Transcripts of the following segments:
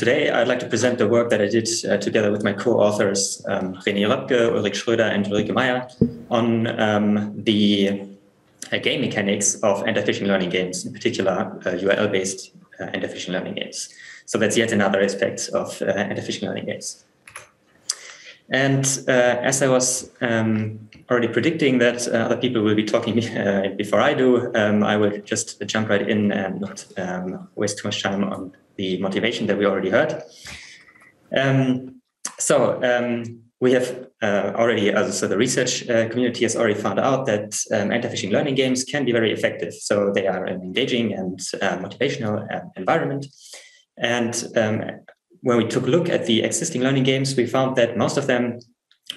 Today, I'd like to present the work that I did together with my co-authors, René Röpke, Ulrich Schröder, and Ulrike Meyer, on the game mechanics of anti-phishing learning games, in particular URL-based anti-phishing learning games. So that's yet another aspect of anti-phishing learning games. And as I was already predicting that other people will be talking before I do, I will just jump right in and not waste too much time on the motivation that we already heard. We have already, so the research community has already found out that anti-phishing learning games can be very effective. So they are an engaging and motivational environment. And when we took a look at the existing learning games, we found that most of them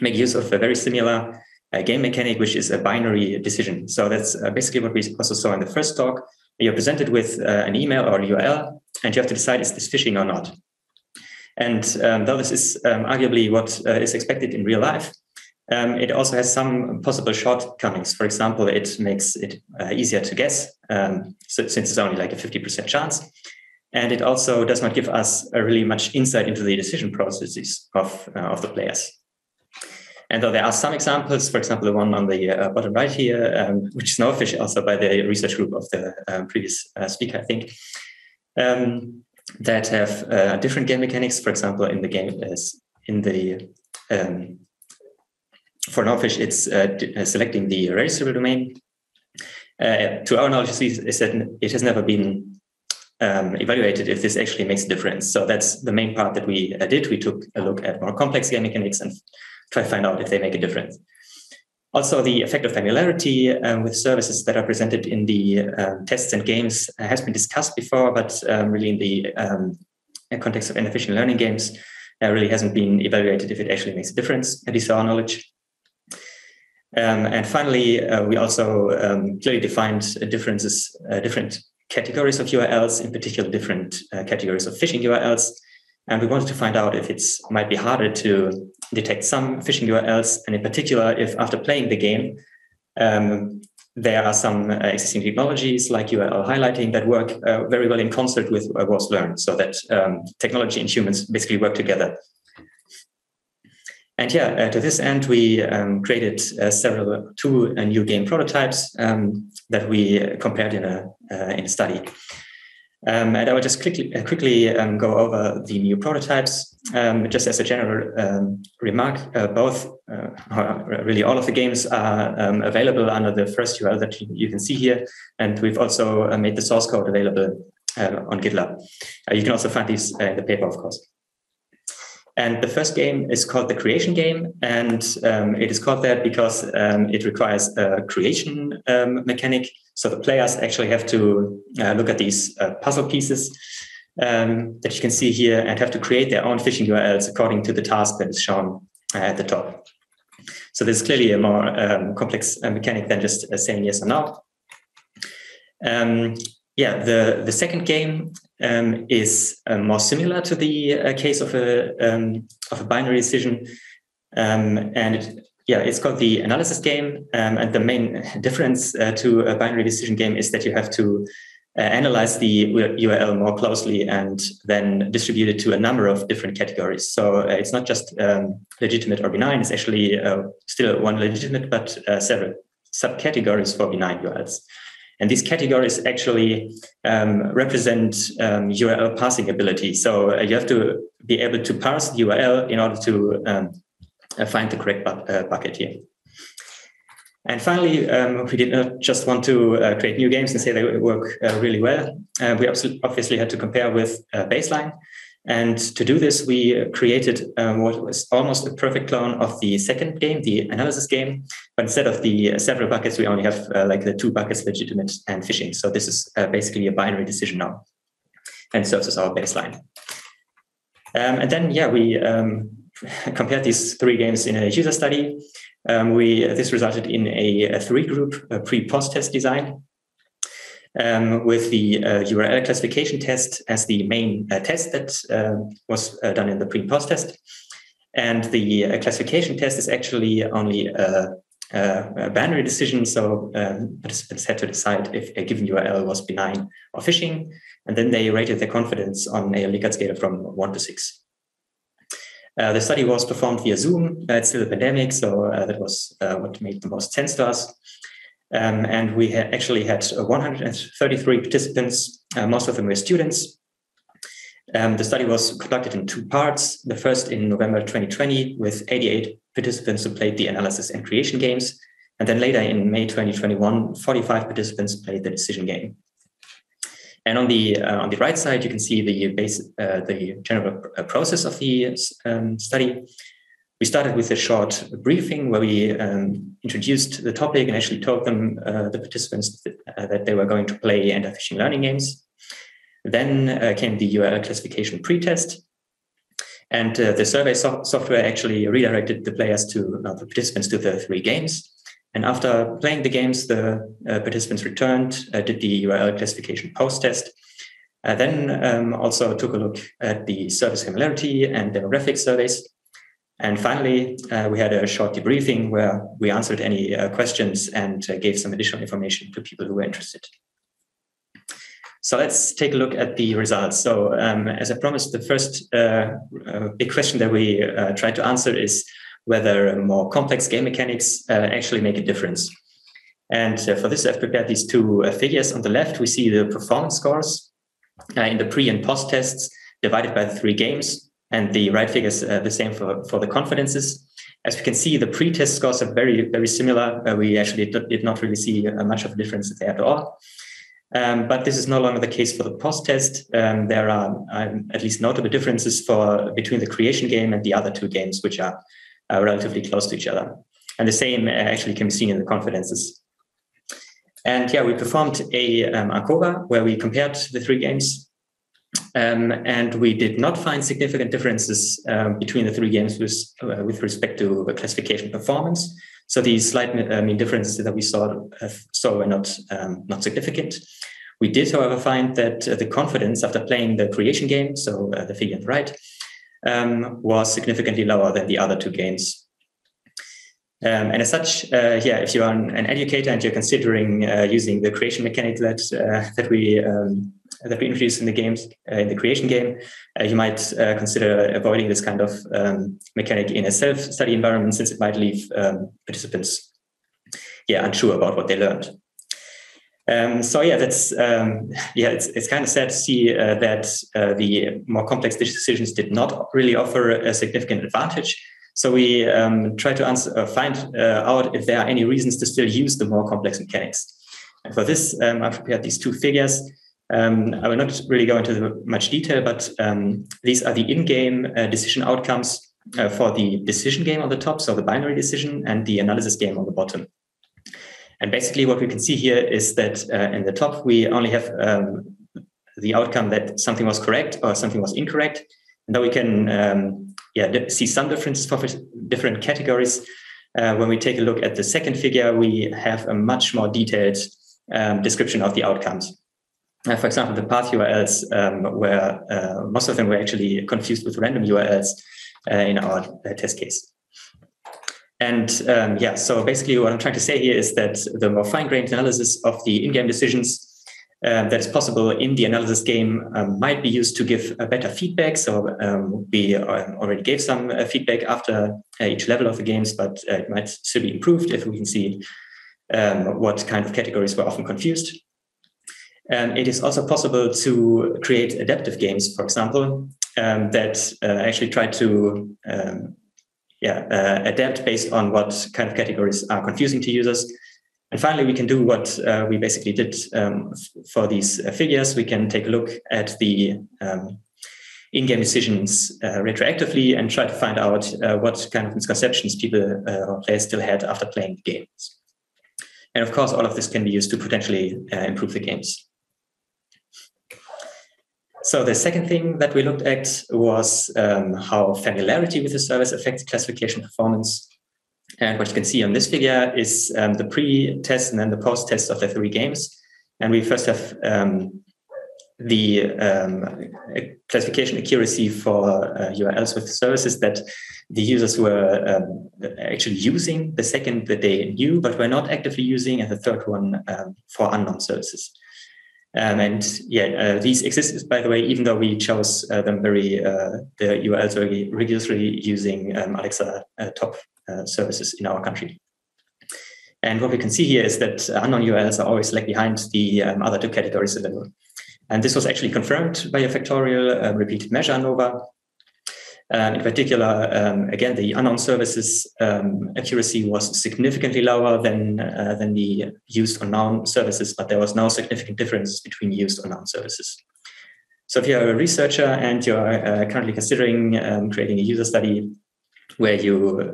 make use of a very similar game mechanic, which is a binary decision. So that's basically what we also saw in the first talk. You're presented with an email or a URL, and you have to decide, is this phishing or not? And though this is arguably what is expected in real life, it also has some possible shortcomings. For example, it makes it easier to guess, since it's only like a 50% chance. And it also does not give us really much insight into the decision processes of the players. And though there are some examples, for example, the one on the bottom right here, which is now official also by the research group of the previous speaker, I think, that have different game mechanics. For example, in the game for NoFish, it's selecting the registrable domain. To our knowledge, is that it has never been evaluated if this actually makes a difference. So that's the main part that we did. We took a look at more complex game mechanics and try to find out if they make a difference. Also, the effect of familiarity with services that are presented in the tests and games has been discussed before, but really in the context of anti-phishing learning games, really hasn't been evaluated if it actually makes a difference, at least to our knowledge. And finally, we also clearly defined different categories of URLs, in particular different categories of phishing URLs. And we wanted to find out if it might be harder to detect some phishing URLs, and in particular, if after playing the game, there are some existing technologies like URL highlighting that work very well in concert with what was learned, so that technology and humans basically work together. And yeah, to this end, we created two new game prototypes that we compared in a study. And I will just quickly go over the new prototypes. Just as a general remark, really all of the games are available under the first URL that you can see here. And we've also made the source code available on GitLab. You can also find these in the paper, of course. And the first game is called the creation game. And it is called that because it requires a creation mechanic. So the players actually have to look at these puzzle pieces that you can see here and have to create their own phishing URLs according to the task that is shown at the top. So this is clearly a more complex mechanic than just saying yes or no. The second game is more similar to the case of a binary decision, it's called the analysis game. And the main difference to a binary decision game is that you have to analyze the URL more closely and then distribute it to a number of different categories. So it's not just legitimate or benign. It's actually still one legitimate, but several subcategories for benign URLs. And these categories actually represent URL parsing ability. So you have to be able to parse the URL in order to find the correct bucket here. And finally, we did not just want to create new games and say they work really well. We obviously had to compare with baseline. And to do this, we created what was almost a perfect clone of the second game, the analysis game. But instead of the several buckets, we only have like the 2 buckets, legitimate and phishing. So this is basically a binary decision now and serves as our baseline. And then, we compared these 3 games in a user study. This resulted in a 3-group pre-post test design. With the URL classification test as the main test that was done in the pre-post test. And the classification test is actually only a a binary decision. So participants had to decide if a given URL was benign or phishing, and then they rated their confidence on a Likert scale from 1 to 6. The study was performed via Zoom. It's still a pandemic, so that was what made the most sense to us. And we actually had 133 participants. Most of them were students. The study was conducted in 2 parts. The first in November 2020 with 88 participants who played the analysis and creation games. And then later in May 2021, 45 participants played the decision game. And on the right side, you can see the general process of the study. We started with a short briefing where we introduced the topic and actually told them, the participants, that they were going to play anti-phishing learning games. Then came the URL classification pretest. And the survey software actually redirected the participants to the 3 games. And after playing the games, the participants returned, did the URL classification post-test, then also took a look at the service familiarity and demographic surveys. And finally, we had a short debriefing where we answered any questions and gave some additional information to people who were interested. So let's take a look at the results. So as I promised, the first big question that we tried to answer is whether more complex game mechanics actually make a difference. And for this, I've prepared these 2 figures. On the left, we see the performance scores in the pre and post tests divided by the 3 games. And the right figure is the same for the confidences. As we can see, the pre-test scores are very, very similar. We actually did not really see much of a difference there at all. But this is no longer the case for the post-test. There are at least notable differences between the creation game and the other 2 games, which are relatively close to each other. And the same actually can be seen in the confidences. And yeah, we performed a ANCOVA where we compared the 3 games. And we did not find significant differences between the 3 games with respect to the classification performance. So these slight mean differences that we saw were not significant. We did, however, find that the confidence after playing the creation game, so the figure on the right, was significantly lower than the other 2 games. And as such, if you are an educator and you're considering using the creation mechanic that we introduced in the games, in the creation game, you might consider avoiding this kind of mechanic in a self-study environment, since it might leave participants unsure about what they learned. That's it's kind of sad to see that the more complex decisions did not really offer a significant advantage. So we try to find out if there are any reasons to still use the more complex mechanics. And for this, I've prepared these 2 figures. I will not really go into much detail, but these are the in-game decision outcomes for the decision game on the top, so the binary decision, and the analysis game on the bottom. And basically what we can see here is that in the top, we only have the outcome that something was correct or something was incorrect. And then we can see some differences for different categories. When we take a look at the second figure, we have a much more detailed description of the outcomes. For example, the path URLs, where most of them were actually confused with random URLs in our test case. And so basically what I'm trying to say here is that the more fine-grained analysis of the in-game decisions that is possible in the analysis game might be used to give better feedback. So we already gave some feedback after each level of the games, but it might still be improved if we can see what kind of categories were often confused. It is also possible to create adaptive games, for example, that actually try to adapt based on what kind of categories are confusing to users. And finally, we can do what we basically did for these figures. We can take a look at the in-game decisions retroactively and try to find out what kind of misconceptions people or players still had after playing the games. And of course, all of this can be used to potentially improve the games. So the second thing that we looked at was how familiarity with the service affects classification performance. And what you can see on this figure is the pre-test and then the post-test of the 3 games. And we first have the classification accuracy for URLs with services that the users were actually using, the second that they knew but were not actively using, and the third one for unknown services. These exist, by the way, even though we chose them the URLs rigorously using Alexa top services in our country. And what we can see here is that unknown URLs are always lag behind the other two categories a little. And this was actually confirmed by a factorial repeated measure ANOVA. In particular, again, the unknown services accuracy was significantly lower than the used or known services, but there was no significant difference between used or known services. So if you're a researcher and you're currently considering creating a user study where you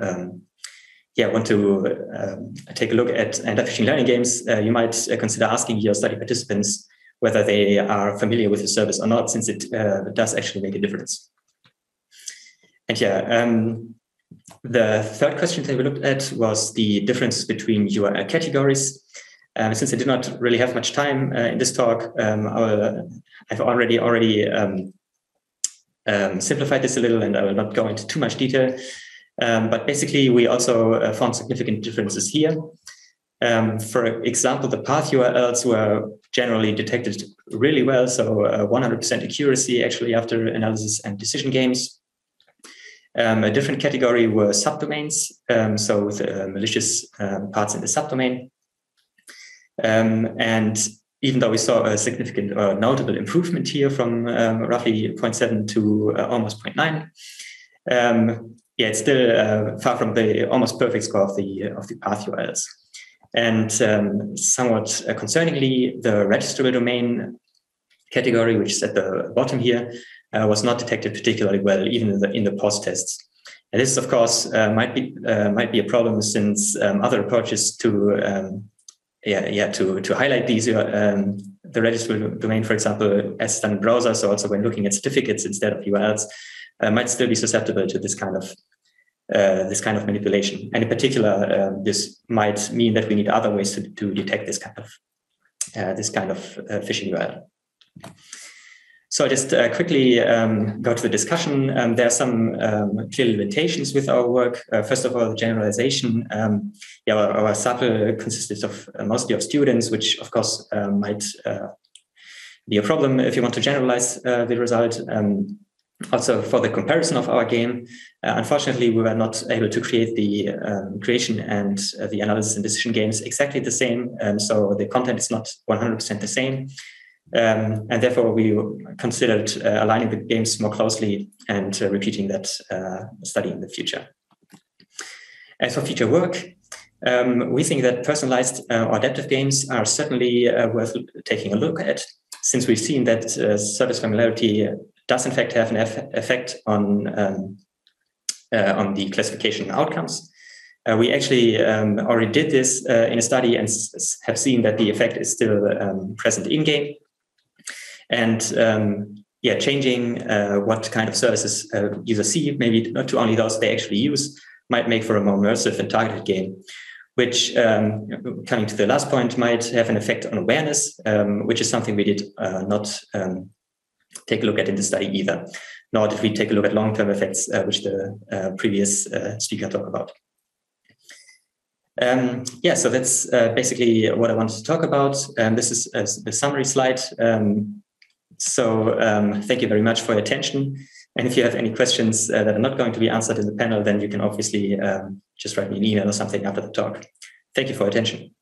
want to take a look at anti-phishing learning games, you might consider asking your study participants whether they are familiar with the service or not, since it does actually make a difference. And the third question that we looked at was the difference between URL categories. Since I did not really have much time in this talk, I've already simplified this a little, and I will not go into too much detail. But basically, we also found significant differences here. For example, the path URLs were generally detected really well, so 100% accuracy actually after analysis and decision games. A different category were subdomains, so with malicious parts in the subdomain. And even though we saw a significant or notable improvement here from roughly 0.7 to almost 0.9, it's still far from the almost perfect score of the path URLs. And somewhat concerningly, the registrable domain category, which is at the bottom here, was not detected particularly well, even in the POS tests. And this, of course, might be a problem, since other approaches to highlight these the registrable domain, for example, as done in browsers, so also when looking at certificates instead of URLs, might still be susceptible to this kind of manipulation. And in particular, this might mean that we need other ways to detect this kind of phishing URL. So I just quickly go to the discussion. There are some clear limitations with our work. First of all, the generalization. Our sample consisted of mostly of students, which of course might be a problem if you want to generalize the result. Also, for the comparison of our game, unfortunately, we were not able to create the creation and the analysis and decision games exactly the same. So the content is not 100% the same. And therefore, we considered aligning the games more closely and repeating that study in the future. As for future work, we think that personalized or adaptive games are certainly worth taking a look at, since we've seen that service familiarity does in fact have an effect on the classification outcomes. We actually already did this in a study and have seen that the effect is still present in-game. And changing what kind of services users see, maybe not to only those they actually use, might make for a more immersive and targeted game, which, coming to the last point, might have an effect on awareness, which is something we did not take a look at in the study either, nor did we take a look at long-term effects, which the previous speaker talked about. So that's basically what I wanted to talk about. This is the summary slide. Thank you very much for your attention. And if you have any questions that are not going to be answered in the panel, then you can obviously just write me an email or something after the talk. Thank you for your attention.